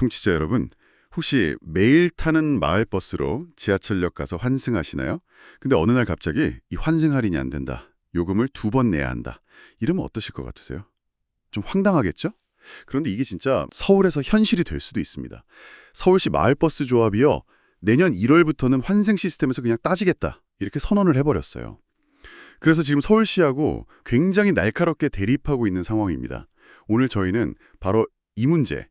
청취자 여러분, 혹시 매일 타는 마을버스로 지하철역 가서 환승하시나요? 근데 어느 날 갑자기 이 환승 할인이 안 된다. 요금을 2번 내야 한다. 이러면 어떠실 것 같으세요? 좀 황당하겠죠? 그런데 이게 진짜 서울에서 현실이 될 수도 있습니다. 서울시 마을버스 조합이요, 내년 1월부터는 환승 시스템에서 그냥 따지겠다. 이렇게 선언을 해버렸어요. 그래서 지금 서울시하고 굉장히 날카롭게 대립하고 있는 상황입니다. 오늘 저희는 바로 이 문제,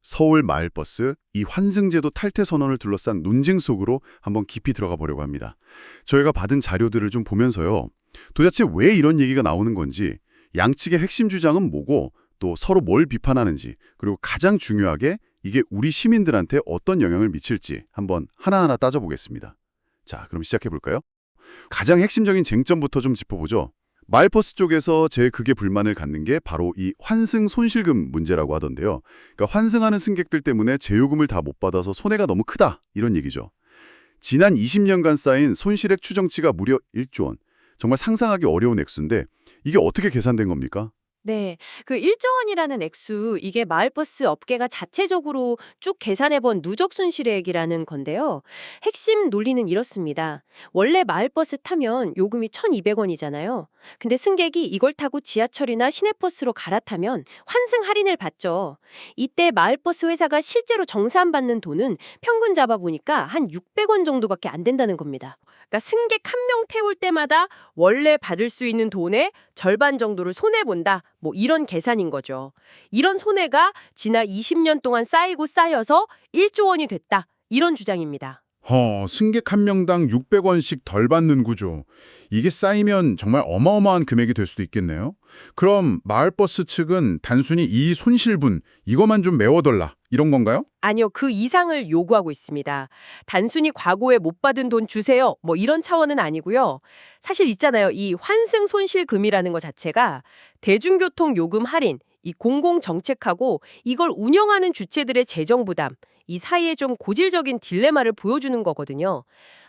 서울 마을버스 이 환승제도 탈퇴 선언을 둘러싼 논쟁 속으로 한번 깊이 들어가 보려고 합니다. 저희가 받은 자료들을 좀 보면서요, 도대체 왜 이런 얘기가 나오는 건지, 양측의 핵심 주장은 뭐고, 또 서로 뭘 비판하는지, 그리고 가장 중요하게 이게 우리 시민들한테 어떤 영향을 미칠지 한번 하나하나 따져보겠습니다. 자, 그럼 시작해볼까요? 가장 핵심적인 쟁점부터 좀 짚어보죠. 마을버스 쪽에서 제일 크게 불만을 갖는 게 바로 이 환승 손실금 문제라고 하던데요. 그러니까 환승하는 승객들 때문에 재요금을 다 못 받아서 손해가 너무 크다, 이런 얘기죠. 지난 20년간 쌓인 손실액 추정치가 무려 1조 원. 정말 상상하기 어려운 액수인데 이게 어떻게 계산된 겁니까? 네, 그 1조 원이라는 액수, 이게 마을버스 업계가 자체적으로 쭉 계산해본 누적 손실액이라는 건데요. 핵심 논리는 이렇습니다. 원래 마을버스 타면 요금이 1,200원이잖아요. 근데 승객이 이걸 타고 지하철이나 시내버스로 갈아타면 환승 할인을 받죠. 이때 마을버스 회사가 실제로 정산받는 돈은 평균 잡아보니까 한 600원 정도밖에 안 된다는 겁니다. 그러니까 승객 한 명 태울 때마다 원래 받을 수 있는 돈의 절반 정도를 손해본다. 뭐 이런 계산인 거죠. 이런 손해가 지난 20년 동안 쌓이고 쌓여서 1조 원이 됐다. 이런 주장입니다. 승객 한 명당 600원씩 덜 받는 구조. 이게 쌓이면 정말 어마어마한 금액이 될 수도 있겠네요. 그럼 마을버스 측은 단순히 이 손실분, 이것만 좀 메워달라, 이런 건가요? 아니요, 그 이상을 요구하고 있습니다. 단순히 과거에 못 받은 돈 주세요. 뭐 이런 차원은 아니고요. 사실 있잖아요. 이 환승 손실금이라는 것 자체가 대중교통 요금 할인, 이 공공정책하고 이걸 운영하는 주체들의 재정 부담, 이 사이에 좀 고질적인 딜레마를 보여주는 거거든요.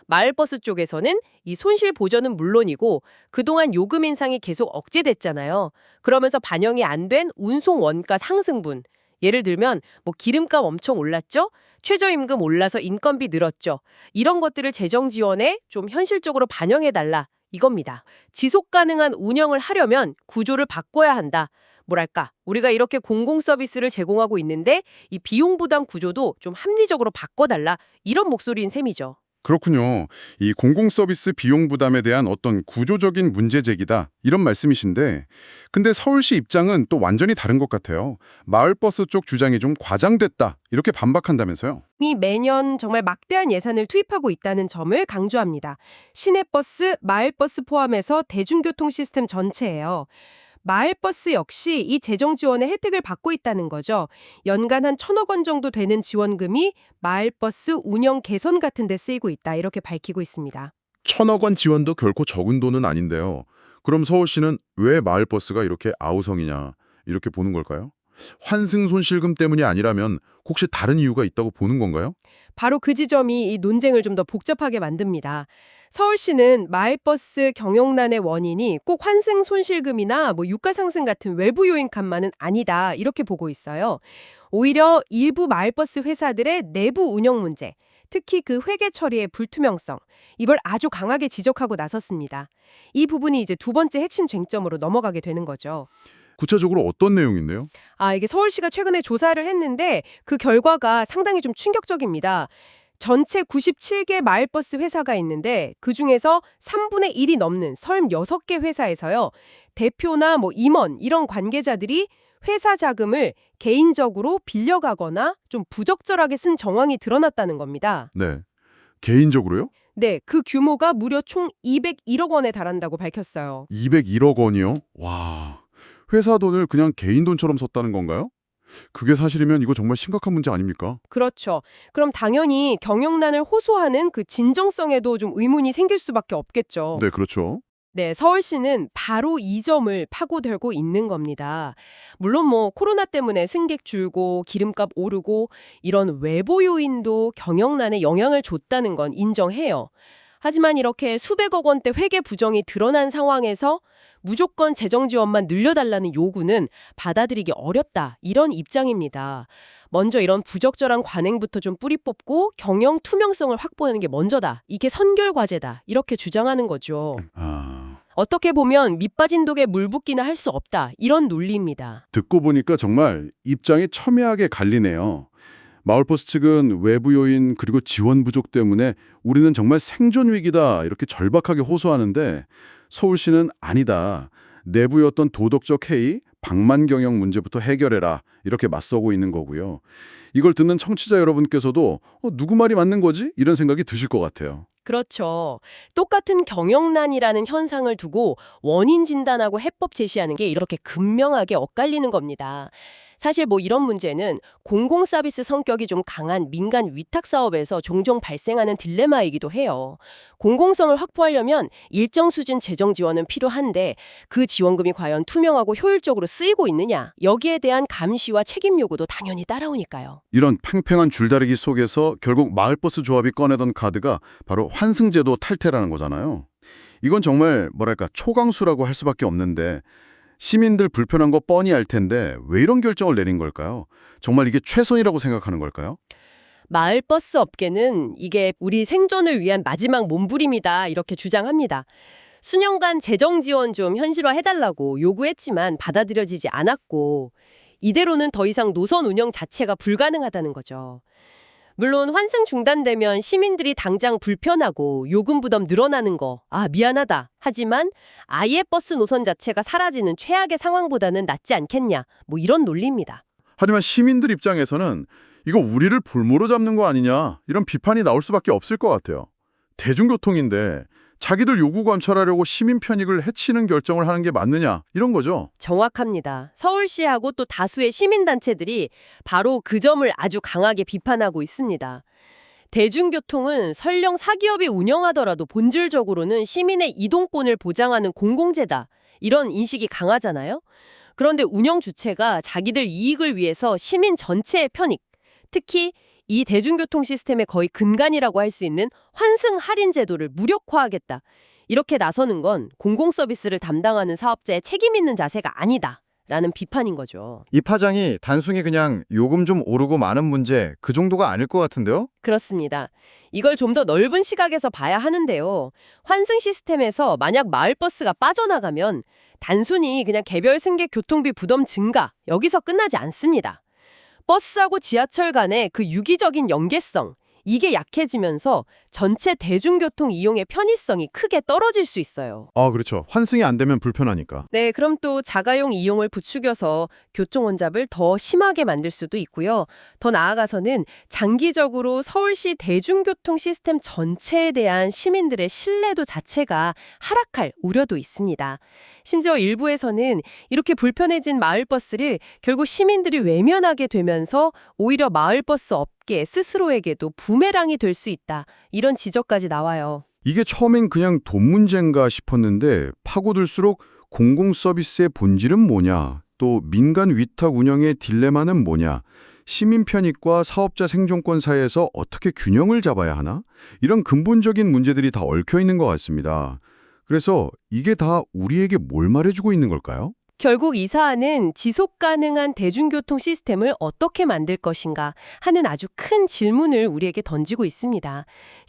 마을버스 쪽에서는 이 손실 보전은 물론이고 그동안 요금 인상이 계속 억제됐잖아요. 그러면서 반영이 안 된 운송 원가 상승분, 예를 들면 뭐 기름값 엄청 올랐죠? 최저임금 올라서 인건비 늘었죠. 이런 것들을 재정 지원에 좀 현실적으로 반영해달라. 이겁니다. 지속 가능한 운영을 하려면 구조를 바꿔야 한다. 뭐랄까, 우리가 이렇게 공공 서비스를 제공하고 있는데 이 비용 부담 구조도 좀 합리적으로 바꿔달라. 이런 목소리인 셈이죠. 그렇군요. 이 공공서비스 비용 부담에 대한 어떤 구조적인 문제 제기다, 이런 말씀이신데, 근데 서울시 입장은 또 완전히 다른 것 같아요. 마을버스 쪽 주장이 좀 과장됐다, 이렇게 반박한다면서요. 이 매년 정말 막대한 예산을 투입하고 있다는 점을 강조합니다. 시내버스, 마을버스 포함해서 대중교통 시스템 전체예요. 마을버스 역시 이 재정 지원의 혜택을 받고 있다는 거죠. 연간 한 1,000억 원 정도 되는 지원금이 마을버스 운영 개선 같은 데 쓰이고 있다, 이렇게 밝히고 있습니다. 1,000억 원 지원도 결코 적은 돈은 아닌데요. 그럼 서울시는 왜 마을버스가 이렇게 아우성이냐, 이렇게 보는 걸까요? 환승 손실금 때문이 아니라면 혹시 다른 이유가 있다고 보는 건가요? 바로 그 지점이 이 논쟁을 좀 더 복잡하게 만듭니다. 서울시는 마을버스 경영난의 원인이 꼭 환승 손실금이나 뭐 유가 상승 같은 외부 요인값만은 아니다, 이렇게 보고 있어요. 오히려 일부 마을버스 회사들의 내부 운영 문제, 특히 그 회계 처리의 불투명성, 이걸 아주 강하게 지적하고 나섰습니다. 이 부분이 이제 두 번째 핵심 쟁점으로 넘어가게 되는 거죠. 구체적으로 어떤 내용인데요? 이게 서울시가 최근에 조사를 했는데 그 결과가 상당히 좀 충격적입니다. 전체 97개 마을버스 회사가 있는데 그중에서 3분의 1이 넘는 36개 회사에서요, 대표나 뭐 임원 이런 관계자들이 회사 자금을 개인적으로 빌려가거나 좀 부적절하게 쓴 정황이 드러났다는 겁니다. 네. 개인적으로요? 네, 그 규모가 무려 총 201억 원에 달한다고 밝혔어요. 201억 원이요? 와. 회사 돈을 그냥 개인 돈처럼 썼다는 건가요? 그게 사실이면 이거 정말 심각한 문제 아닙니까? 그렇죠. 그럼 당연히 경영난을 호소하는 그 진정성에도 좀 의문이 생길 수밖에 없겠죠. 네, 그렇죠. 네, 서울시는 바로 이 점을 파고들고 있는 겁니다. 물론 뭐 코로나 때문에 승객 줄고 기름값 오르고 이런 외부 요인도 경영난에 영향을 줬다는 건 인정해요. 하지만 이렇게 수백억 원대 회계 부정이 드러난 상황에서 무조건 재정 지원만 늘려달라는 요구는 받아들이기 어렵다. 이런 입장입니다. 먼저 이런 부적절한 관행부터 좀 뿌리 뽑고 경영 투명성을 확보하는 게 먼저다. 이게 선결 과제다. 이렇게 주장하는 거죠. 아, 어떻게 보면 밑빠진 독에 물 붓기나 할 수 없다. 이런 논리입니다. 듣고 보니까 정말 입장이 첨예하게 갈리네요. 마을버스 측은 외부 요인 그리고 지원 부족 때문에 우리는 정말 생존 위기다 이렇게 절박하게 호소하는데 서울시는 아니다. 내부의 어떤 도덕적 해이, 방만 경영 문제부터 해결해라 이렇게 맞서고 있는 거고요. 이걸 듣는 청취자 여러분께서도 누구 말이 맞는 거지? 이런 생각이 드실 것 같아요. 그렇죠. 똑같은 경영난이라는 현상을 두고 원인 진단하고 해법 제시하는 게 이렇게 극명하게 엇갈리는 겁니다. 사실 뭐 이런 문제는 공공 서비스 성격이 좀 강한 민간 위탁 사업에서 종종 발생하는 딜레마이기도 해요. 공공성을 확보하려면 일정 수준 재정 지원은 필요한데 그 지원금이 과연 투명하고 효율적으로 쓰이고 있느냐, 여기에 대한 감시와 책임 요구도 당연히 따라오니까요. 이런 팽팽한 줄다리기 속에서 결국 마을버스 조합이 꺼내던 카드가 바로 환승제도 탈퇴라는 거잖아요. 이건 정말 뭐랄까 초강수라고 할 수밖에 없는데 시민들 불편한 거 뻔히 알 텐데 왜 이런 결정을 내린 걸까요? 정말 이게 최선이라고 생각하는 걸까요? 마을버스 업계는 이게 우리 생존을 위한 마지막 몸부림이다 이렇게 주장합니다. 수년간 재정 지원 좀 현실화해달라고 요구했지만 받아들여지지 않았고 이대로는 더 이상 노선 운영 자체가 불가능하다는 거죠. 물론 환승 중단되면 시민들이 당장 불편하고 요금 부담 늘어나는 거, 미안하다. 하지만 아예 버스 노선 자체가 사라지는 최악의 상황보다는 낫지 않겠냐. 뭐 이런 논리입니다. 하지만 시민들 입장에서는 이거 우리를 볼모로 잡는 거 아니냐 이런 비판이 나올 수밖에 없을 것 같아요. 대중교통인데 자기들 요구 관철하려고 시민 편익을 해치는 결정을 하는 게 맞느냐 이런 거죠. 정확합니다. 서울시하고 또 다수의 시민단체들이 바로 그 점을 아주 강하게 비판하고 있습니다. 대중교통은 설령 사기업이 운영하더라도 본질적으로는 시민의 이동권을 보장하는 공공재다. 이런 인식이 강하잖아요. 그런데 운영 주체가 자기들 이익을 위해서 시민 전체의 편익, 특히 이 대중교통 시스템의 거의 근간이라고 할 수 있는 환승 할인 제도를 무력화하겠다. 이렇게 나서는 건 공공 서비스를 담당하는 사업자의 책임 있는 자세가 아니다라는 비판인 거죠. 이 파장이 단순히 그냥 요금 좀 오르고 마는 문제 그 정도가 아닐 것 같은데요? 그렇습니다. 이걸 좀 더 넓은 시각에서 봐야 하는데요. 환승 시스템에서 만약 마을버스가 빠져나가면 단순히 그냥 개별 승객 교통비 부담 증가, 여기서 끝나지 않습니다. 버스하고 지하철 간의 그 유기적인 연계성, 이게 약해지면서 전체 대중교통 이용의 편의성이 크게 떨어질 수 있어요. 그렇죠. 환승이 안 되면 불편하니까. 네, 그럼 또 자가용 이용을 부추겨서 교통 혼잡을 더 심하게 만들 수도 있고요. 더 나아가서는 장기적으로 서울시 대중교통 시스템 전체에 대한 시민들의 신뢰도 자체가 하락할 우려도 있습니다. 심지어 일부에서는 이렇게 불편해진 마을버스를 결국 시민들이 외면하게 되면서 오히려 마을버스 업계 스스로에게도 부메랑이 될 수 있다. 이런 지적까지 나와요. 이게 처음엔 그냥 돈 문제인가 싶었는데 파고들수록 공공 서비스의 본질은 뭐냐, 또 민간 위탁 운영의 딜레마는 뭐냐, 시민 편익과 사업자 생존권 사이에서 어떻게 균형을 잡아야 하나? 이런 근본적인 문제들이 다 얽혀 있는 것 같습니다. 그래서 이게 다 우리에게 뭘 말해주고 있는 걸까요? 결국 이 사안은 지속 가능한 대중교통 시스템을 어떻게 만들 것인가 하는 아주 큰 질문을 우리에게 던지고 있습니다.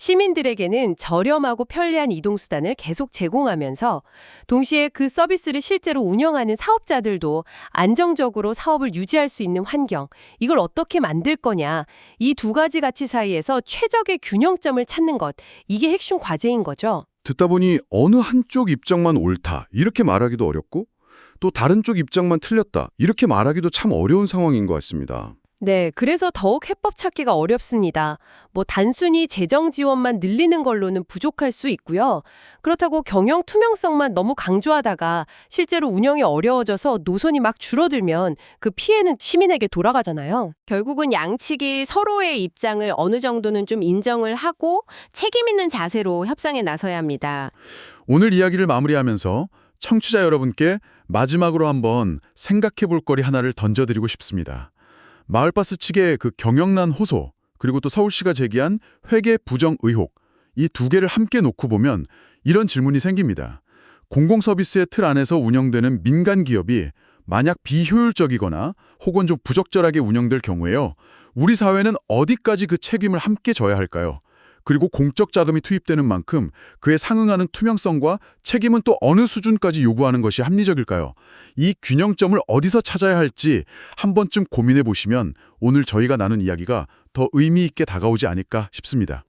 시민들에게는 저렴하고 편리한 이동수단을 계속 제공하면서 동시에 그 서비스를 실제로 운영하는 사업자들도 안정적으로 사업을 유지할 수 있는 환경, 이걸 어떻게 만들 거냐, 이 두 가지 가치 사이에서 최적의 균형점을 찾는 것, 이게 핵심 과제인 거죠. 듣다 보니 어느 한쪽 입장만 옳다 이렇게 말하기도 어렵고 또 다른 쪽 입장만 틀렸다 이렇게 말하기도 참 어려운 상황인 것 같습니다. 네, 그래서 더욱 해법 찾기가 어렵습니다. 뭐 단순히 재정 지원만 늘리는 걸로는 부족할 수 있고요. 그렇다고 경영 투명성만 너무 강조하다가 실제로 운영이 어려워져서 노선이 막 줄어들면 그 피해는 시민에게 돌아가잖아요. 결국은 양측이 서로의 입장을 어느 정도는 좀 인정을 하고 책임 있는 자세로 협상에 나서야 합니다. 오늘 이야기를 마무리하면서 청취자 여러분께 마지막으로 한번 생각해 볼 거리 하나를 던져드리고 싶습니다. 마을버스 측의 그 경영난 호소, 그리고 또 서울시가 제기한 회계 부정 의혹, 이 두 개를 함께 놓고 보면 이런 질문이 생깁니다. 공공서비스의 틀 안에서 운영되는 민간 기업이 만약 비효율적이거나 혹은 좀 부적절하게 운영될 경우에요. 우리 사회는 어디까지 그 책임을 함께 져야 할까요? 그리고 공적 자금이 투입되는 만큼 그에 상응하는 투명성과 책임은 또 어느 수준까지 요구하는 것이 합리적일까요? 이 균형점을 어디서 찾아야 할지 한 번쯤 고민해 보시면 오늘 저희가 나눈 이야기가 더 의미 있게 다가오지 않을까 싶습니다.